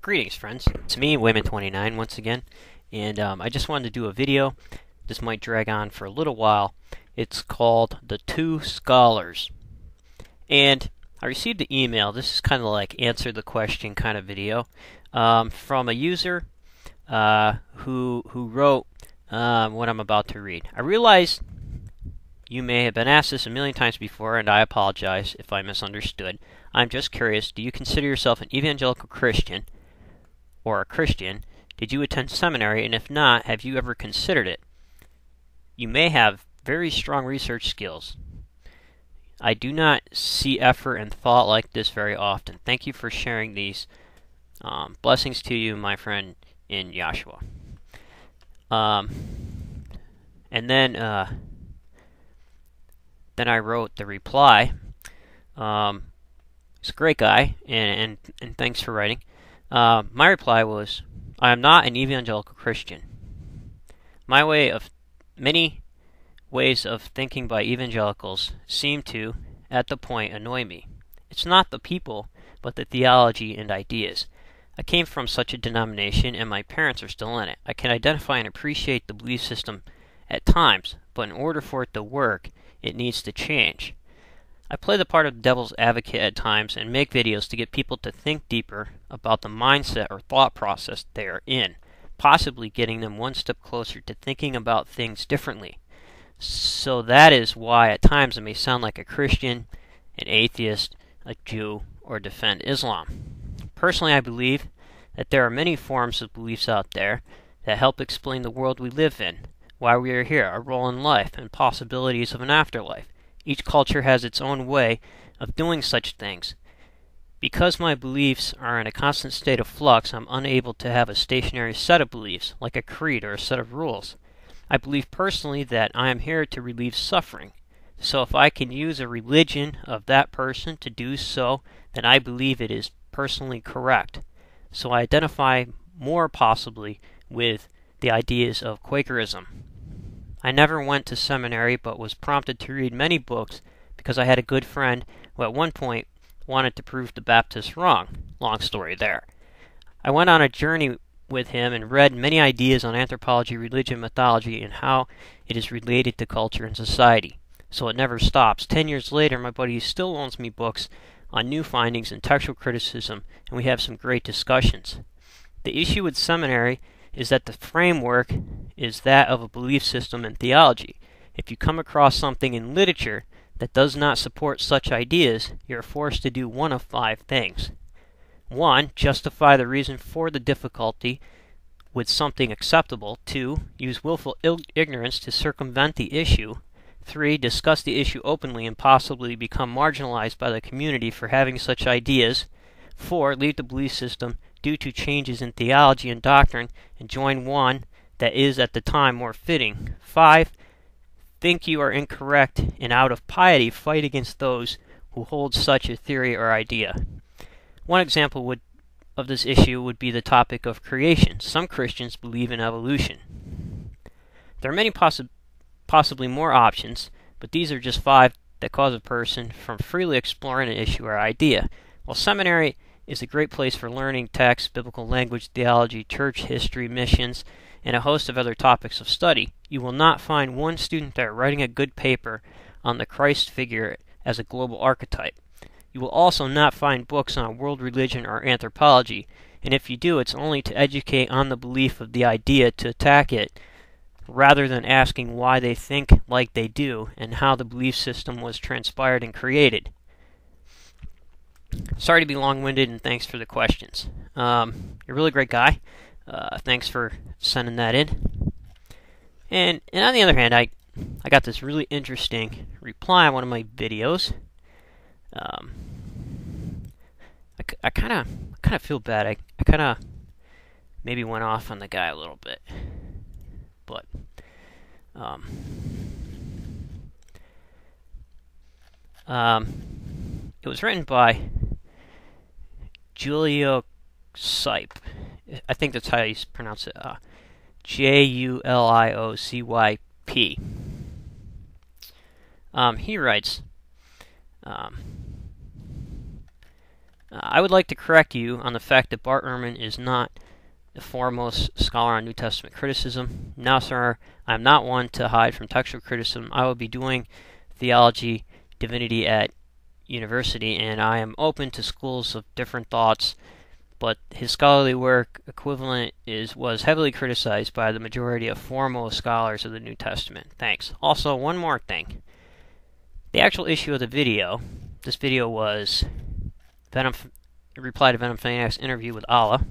Greetings, friends. It's me, Wayman29, once again, and I just wanted to do a video. This might drag on for a little while. It's called The Two Scholars. And I received an email. This is kind of like answer the question kind of video from a user who wrote what I'm about to read. I realize you may have been asked this a million times before, and I apologize if I misunderstood. I'm just curious, do you consider yourself an evangelical Christian or a Christian? Did you attend seminary, and if not, have you ever considered it? You may have very strong research skills. I do not see effort and thought like this very often. Thank you for sharing these. Blessings to you, my friend, in Yahshua. And then I wrote the reply. He's a great guy, and thanks for writing. My reply was, I am not an evangelical Christian. Many ways of thinking by evangelicals seem to, at the point, annoy me. It's not the people, but the theology and ideas. I came from such a denomination, and my parents are still in it. I can identify and appreciate the belief system at times, but in order for it to work, it needs to change. I play the part of the devil's advocate at times and make videos to get people to think deeper about the mindset or thought process they are in, possibly getting them one step closer to thinking about things differently. So that is why at times I may sound like a Christian, an atheist, a Jew, or defend Islam. Personally, I believe that there are many forms of beliefs out there that help explain the world we live in, why we are here, our role in life, and possibilities of an afterlife. Each culture has its own way of doing such things. Because my beliefs are in a constant state of flux, I'm unable to have a stationary set of beliefs, like a creed or a set of rules. I believe personally that I am here to relieve suffering. So if I can use a religion of that person to do so, then I believe it is personally correct. So I identify more possibly with the ideas of Quakerism. I never went to seminary, but was prompted to read many books because I had a good friend who at one point wanted to prove the Baptists wrong. Long story there. I went on a journey with him and read many ideas on anthropology, religion, mythology, and how it is related to culture and society. So it never stops. 10 years later, my buddy still loans me books on new findings and textual criticism, and we have some great discussions. The issue with seminary is that the framework is that of a belief system and theology. If you come across something in literature that does not support such ideas, you are forced to do one of 5 things. 1. Justify the reason for the difficulty with something acceptable. 2. Use willful ignorance to circumvent the issue. 3. Discuss the issue openly and possibly become marginalized by the community for having such ideas. 4. Leave the belief system due to changes in theology and doctrine and join one that is at the time more fitting. 5. Think you are incorrect and out of piety fight against those who hold such a theory or idea. One example of this issue would be the topic of creation. Some Christians believe in evolution. There are many possibly more options, but these are just 5 that cause a person from freely exploring an issue or idea. While seminary is a great place for learning text, biblical language, theology, church history, missions, and a host of other topics of study, you will not find one student there writing a good paper on the Christ figure as a global archetype. You will also not find books on world religion or anthropology, and if you do, it's only to educate on the belief of the idea to attack it, rather than asking why they think like they do and how the belief system was transpired and created. Sorry to be long-winded, and thanks for the questions. You're a really great guy. Thanks for sending that in. And on the other hand, I got this really interesting reply on one of my videos. I kind of feel bad. I kind of maybe went off on the guy a little bit, but it was written by Julio Cyp. I think that's how you pronounce it. Juliocyp. He writes, I would like to correct you on the fact that Bart Ehrman is not the foremost scholar on New Testament criticism. Now, sir, I'm not one to hide from textual criticism. I will be doing theology, divinity at university, and I am open to schools of different thoughts, but his scholarly work equivalent was heavily criticized by the majority of foremost scholars of the New Testament. Thanks. Also, one more thing. The actual issue of the video, this video was reply to Venom Fanatics interview with Allah.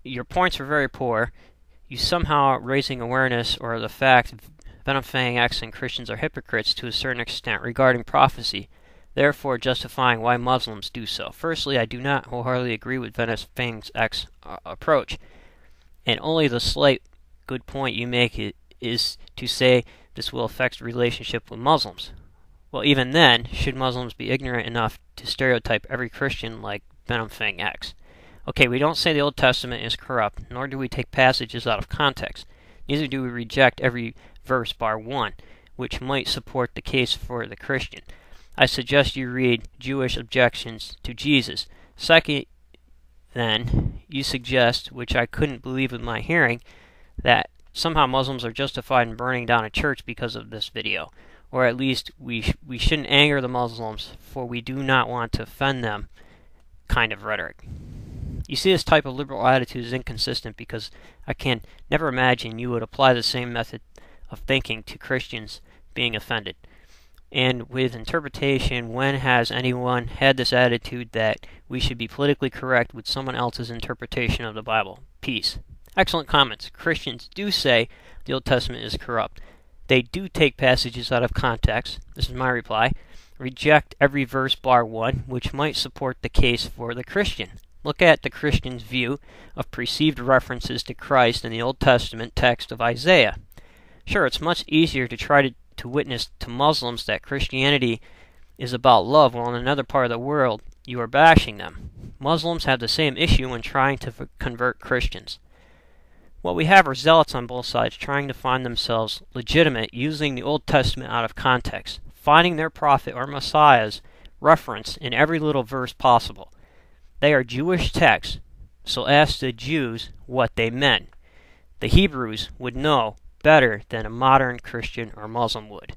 Your points were very poor. You somehow raising awareness or the fact Venom Fanatics and Christians are hypocrites to a certain extent regarding prophecy, therefore justifying why Muslims do so. Firstly, I do not wholeheartedly agree with Venom Fanatics' approach, and only the slight good point you make is to say this will affect relationship with Muslims. Well, even then, should Muslims be ignorant enough to stereotype every Christian like Venom Fanatics? Okay, we don't say the Old Testament is corrupt, nor do we take passages out of context. Neither do we reject every verse bar one, which might support the case for the Christian. I suggest you read Jewish objections to Jesus. Second, then, you suggest, which I couldn't believe with my hearing, that somehow Muslims are justified in burning down a church because of this video. Or at least we shouldn't anger the Muslims, for we do not want to offend them kind of rhetoric. You see, this type of liberal attitude is inconsistent because I can never imagine you would apply the same method of thinking to Christians being offended. And with interpretation, when has anyone had this attitude that we should be politically correct with someone else's interpretation of the Bible? Peace. Excellent comments. Christians do say the Old Testament is corrupt. They do take passages out of context. This is my reply. Reject every verse bar one, which might support the case for the Christian. Look at the Christian's view of perceived references to Christ in the Old Testament text of Isaiah. Sure, it's much easier to try to witness to Muslims that Christianity is about love, while in another part of the world you are bashing them. Muslims have the same issue when trying to convert Christians. What we have are zealots on both sides trying to find themselves legitimate using the Old Testament out of context, finding their prophet or Messiah's reference in every little verse possible. They are Jewish texts, so ask the Jews what they meant. The Hebrews would know better than a modern Christian or Muslim would.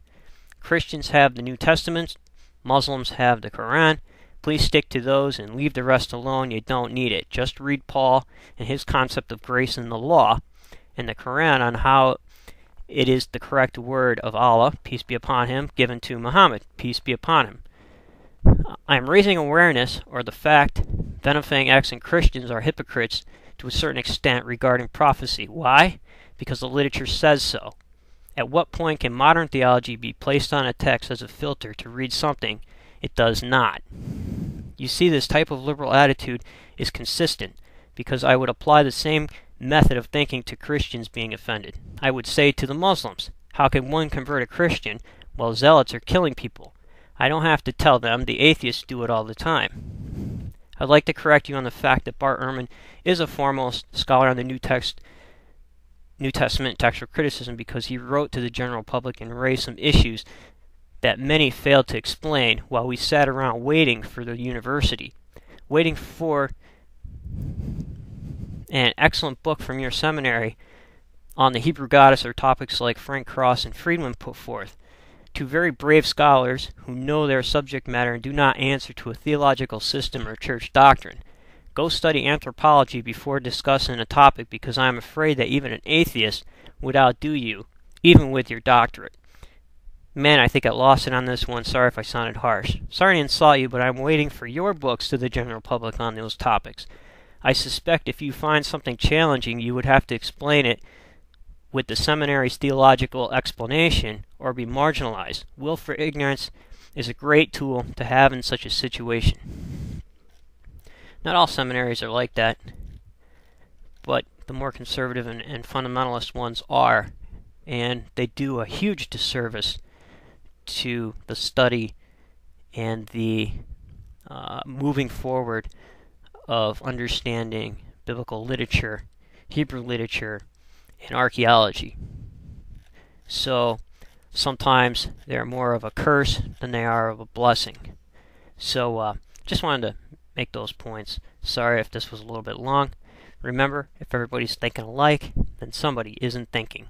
Christians have the New Testament, Muslims have the Quran. Please stick to those and leave the rest alone. You don't need it. Just read Paul and his concept of grace in the law and the Quran on how it is the correct word of Allah, peace be upon him, given to Muhammad, peace be upon him. I am raising awareness, or the fact Venom Fanatics and Christians are hypocrites to a certain extent regarding prophecy. Why? Because the literature says so. At what point can modern theology be placed on a text as a filter to read something it does not? You see, this type of liberal attitude is consistent because I would apply the same method of thinking to Christians being offended. I would say to the Muslims, how can one convert a Christian while zealots are killing people? I don't have to tell them, the atheists do it all the time. I'd like to correct you on the fact that Bart Ehrman is a foremost scholar on the New Testament textual criticism because he wrote to the general public and raised some issues that many failed to explain while we sat around waiting for the university, waiting for an excellent book from your seminary on the Hebrew goddess or topics like Frank Cross and Friedman put forth. Two very brave scholars who know their subject matter and do not answer to a theological system or church doctrine. Go study anthropology before discussing a topic because I am afraid that even an atheist would outdo you, even with your doctorate. Man, I think I lost it on this one. Sorry if I sounded harsh. Sorry to insult you, but I'm waiting for your books to the general public on those topics. I suspect if you find something challenging, you would have to explain it with the seminary's theological explanation or be marginalized. Will for ignorance is a great tool to have in such a situation. Not all seminaries are like that, but the more conservative and fundamentalist ones are, and they do a huge disservice to the study and the moving forward of understanding biblical literature, Hebrew literature, and archaeology. So sometimes they're more of a curse than they are of a blessing. So, just wanted to make those points. Sorry if this was a little bit long. Remember, if everybody's thinking alike, then somebody isn't thinking.